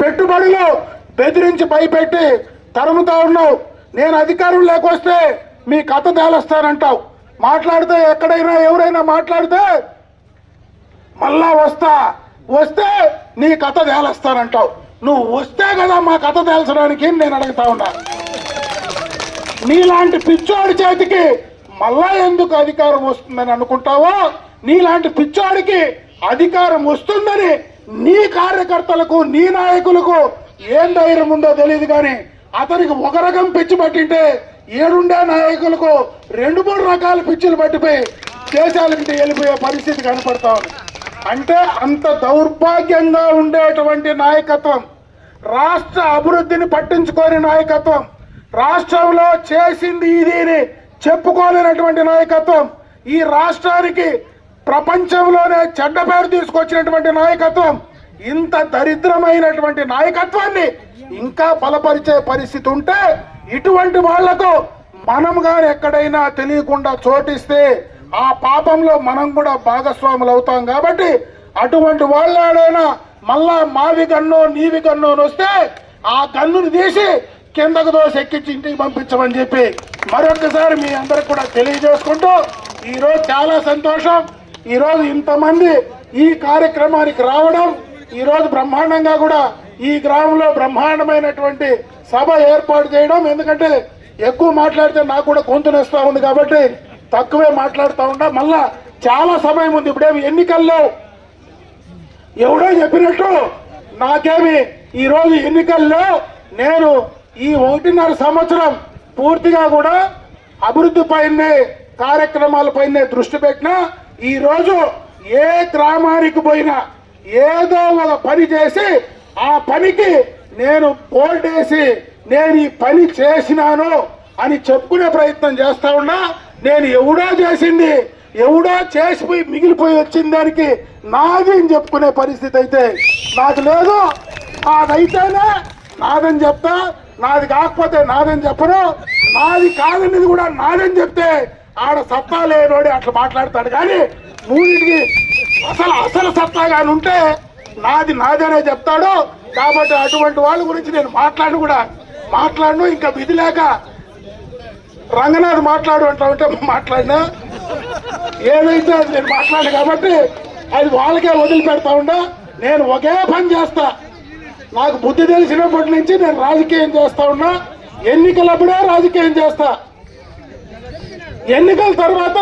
పెట్టుబడులు బెదిరించి భయపెట్టి తరుముతా ఉన్నావు. నేను అధికారం లేకొస్తే మీ కథ తేలుస్తానంటావు. మాట్లాడితే ఎక్కడైనా ఎవరైనా మాట్లాడితే మళ్ళా వస్తే నీ కథ తేలుస్తానంటావు. నువ్వు వస్తే కదా మా కథ తేల్చడానికి నేను అడుగుతా ఉన్నా. నీలాంటి పిచ్చోడి చేతికి మళ్ళా ఎందుకు అధికారం వస్తుందని అనుకుంటావో, నీలాంటి పిచ్చోడికి అధికారం వస్తుందని నీ కార్యకర్తలకు నీ నాయకులకు ఏం ధైర్యం ఉందో తెలియదు. కానీ అతనికి ఒక రకం పిచ్చి పట్టింటే ఏడుండే నాయకులకు 2-3 రకాల పిచ్చులు పట్టిపోయి దేశాలకి వెళ్ళిపోయే పరిస్థితి కనపడతా ఉంది. అంటే అంత దౌర్భాగ్యంగా ఉండేటువంటి నాయకత్వం, రాష్ట్ర అభివృద్ధిని పట్టించుకోని నాయకత్వం, రాష్ట్రంలో చేసింది ఇది చెప్పుకోలేనటువంటి నాయకత్వం, ఈ రాష్ట్రానికి ప్రపంచంలోనే చెడ్డ పేరు తీసుకొచ్చినటువంటి నాయకత్వం, ఇంత దరిద్రమైనటువంటి నాయకత్వాన్ని ఇంకా బలపరిచే పరిస్థితి ఉంటే ఇటువంటి వాళ్లకు మనం కానీ ఎక్కడైనా తెలియకుండా చోటిస్తే ఆ పాపంలో మనం కూడా భాగస్వాములు అవుతాం. కాబట్టి అటువంటి వాళ్ళైనా మళ్ళా మావి గన్నో నీవి గన్నో వస్తే ఆ గన్నును తీసి కిందకు దోసి ఎక్కించి ఇంటికి పంపించమని చెప్పి మరొకసారి మీ అందరికి కూడా తెలియజేసుకుంటూ, ఈరోజు చాలా సంతోషం. ఈరోజు ఇంతమంది ఈ కార్యక్రమానికి రావడం, ఈరోజు బ్రహ్మాండంగా కూడా ఈ గ్రామంలో బ్రహ్మాండమైనటువంటి సభ ఏర్పాటు చేయడం. ఎందుకంటే ఎక్కువ మాట్లాడితే నాకు కూడా గొంతు నొస్తా ఉంది కాబట్టి తక్కువే మాట్లాడుతూ ఉంటా. మళ్ళా చాలా సమయం ఉంది. ఇప్పుడేమి ఎన్నికల్లో ఎవడో చెప్పినట్టు నాకేమి ఈరోజు ఎన్నికల్లో నేను ఈ 1.5 సంవత్సరం పూర్తిగా కూడా అభివృద్ధి పైనే కార్యక్రమాలపైనే దృష్టి పెట్టినా, ఈరోజు ఏ గ్రామానికి పోయినా ఏదో ఒక పని చేసి ఆ పనికి నేను పోల్టేసి నేను ఈ పని చేసినాను అని చెప్పుకునే ప్రయత్నం చేస్తా ఉన్నా. నేను ఎవడో చేసింది ఎవడో చేసిపోయి మిగిలిపోయి వచ్చిన దానికి నాది అని చెప్పుకునే పరిస్థితి అయితే నాకు లేదు. అదైతేనే నాదని చెప్తా, నాది కాకపోతే నాదని చెప్పను. నాది కాదనేది కూడా నాదని చెప్తే ఆడ సత్తా లేనోడి అట్లా మాట్లాడతాడు. కానీ మూడింటికి అసలు సత్తా కానీ ఉంటే నాది నాదనే చెప్తాడు. కాబట్టి అటువంటి వాళ్ళ గురించి నేను మాట్లాడను. ఇంకా విధి లేక రంగనాథ్ మాట్లాడు అంటామంటే మాట్లాడినా ఏదైతే అది నేను మాట్లాడాను కాబట్టి అది వాళ్ళకే వదిలిపెడతా ఉండా. నేను ఒకే పని చేస్తా. నాకు బుద్ధి తెలిసినప్పటి నుంచి నేను రాజకీయం చేస్తా ఉన్నా. ఎన్నికలప్పుడే రాజకీయం చేస్తా, ఎన్నికల తర్వాత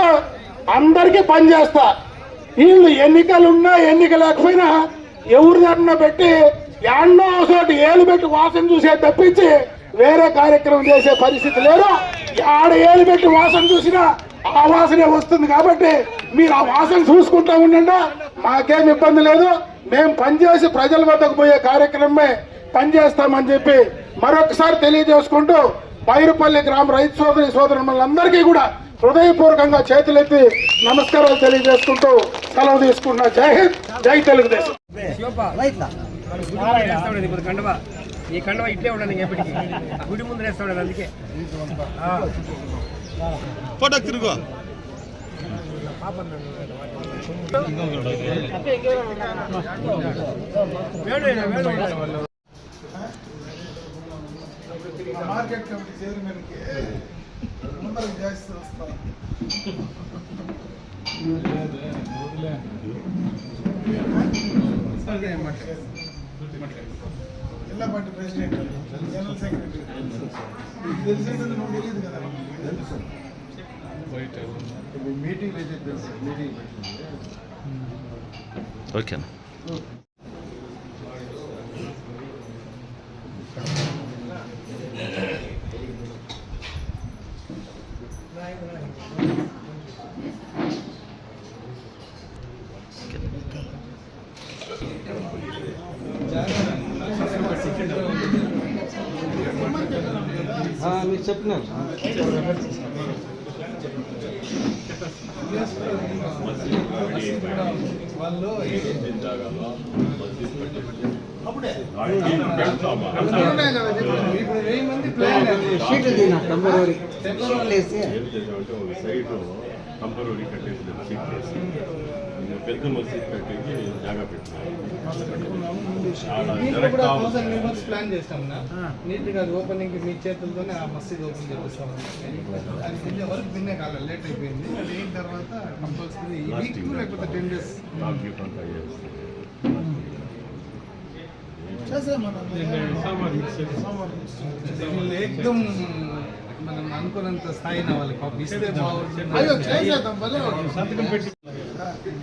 అందరికీ పని చేస్తా. వీళ్ళు ఎన్నికలున్నా ఎన్నిక లేకపోయినా ఎవరి దగ్గర పెట్టి ఎన్నో చోటు ఏలు పెట్టి వాసన చూసే తప్పించి వేరే కార్యక్రమం చేసే పరిస్థితి లేదు. ఆడ ఏలు పెట్టి వాసన చూసినా ఆ వాసనే వస్తుంది. కాబట్టి మీరు ఆ వాసన చూసుకుంటా ఉండండి, మాకేం ఇబ్బంది లేదు. మేము పనిచేసి ప్రజల వద్దకు పోయే కార్యక్రమమే పనిచేస్తామని చెప్పి మరొకసారి తెలియజేసుకుంటూ, పైరుపల్లి గ్రామ రైతు సోదరులందరికీ కూడా హృదయపూర్వకంగా చేతులెత్తి నమస్కారాలు తెలియజేసుకుంటూ సెలవు తీసుకుంటున్నా. జై హింద్, జై తెలుగుదేశం. ఈ కండవ ఇట్లే ఉండదు ఎప్పటికీ, గుడి ముందు వేస్తా ఉండదు. అందుకే ఫోటో తిరుగు. మార్కెట్ కమిటీ చైర్మన్ కి ముందర చేస్తూ వస్తాం. జిల్లా పార్టీ ప్రెసిడెంట్, జనరల్ సెక్రటరీ తెలిసేది నువ్వు తెలియదు కదా. Meeting okay. మీరు చెప్పినారు వాళ్ళు ఇప్పుడు 1000 మంది ప్లాన్ షీట్లు తిన్నా టెంపరీ వేసి టెంపరీ కట్టేసి పెద్ద మసీద్ కట్టేకి జాగా పెట్టినారు. దీంట్లో కూడా 1000 మెంబర్స్ ప్లాన్ చేస్తాం నీట్గా అది ఓపెనింగ్ మీ చేతులతోనే ఆ మసీద్ ఓపెన్ చేపిస్తాం. అది కొంచెం వరకు భిన్నే కాలేదు, లేట్ అయిపోయింది. అది అయిన తర్వాత కంపల్సరీ ఈ వీక్ లేకపోతే 10 days ఏకదం మనం అనుకున్నంత స్థాయి వాళ్ళకి ఇస్తే బాగుంటుంది.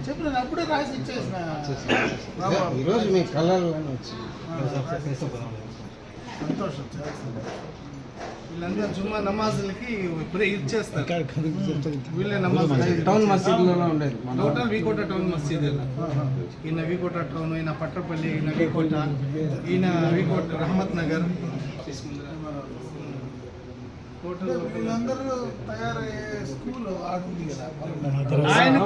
చెప్పిన అప్పుడే రాసి ఇచ్చేసిన ఈరోజు మీ కళలను వచ్చి సంతోషం. వీళ్ళందరూ జుమ్మా నమాజులకి ఇప్పుడే ఇచ్చేస్తారు. వీళ్ళే నమాజ్ టౌన్ మసీదులోనే ఉండేది. టోటల్ వీకోట టౌన్ మసీద్. ఈయన వీకోట టౌన్, ఈయన పట్రపల్లి, ఈయన వీకోట, ఈయన వీకోట రహమత్ నగర్. వీళ్ళందరూ తయారయ్యే స్కూల్ ఆడుంది కదా. ఆయన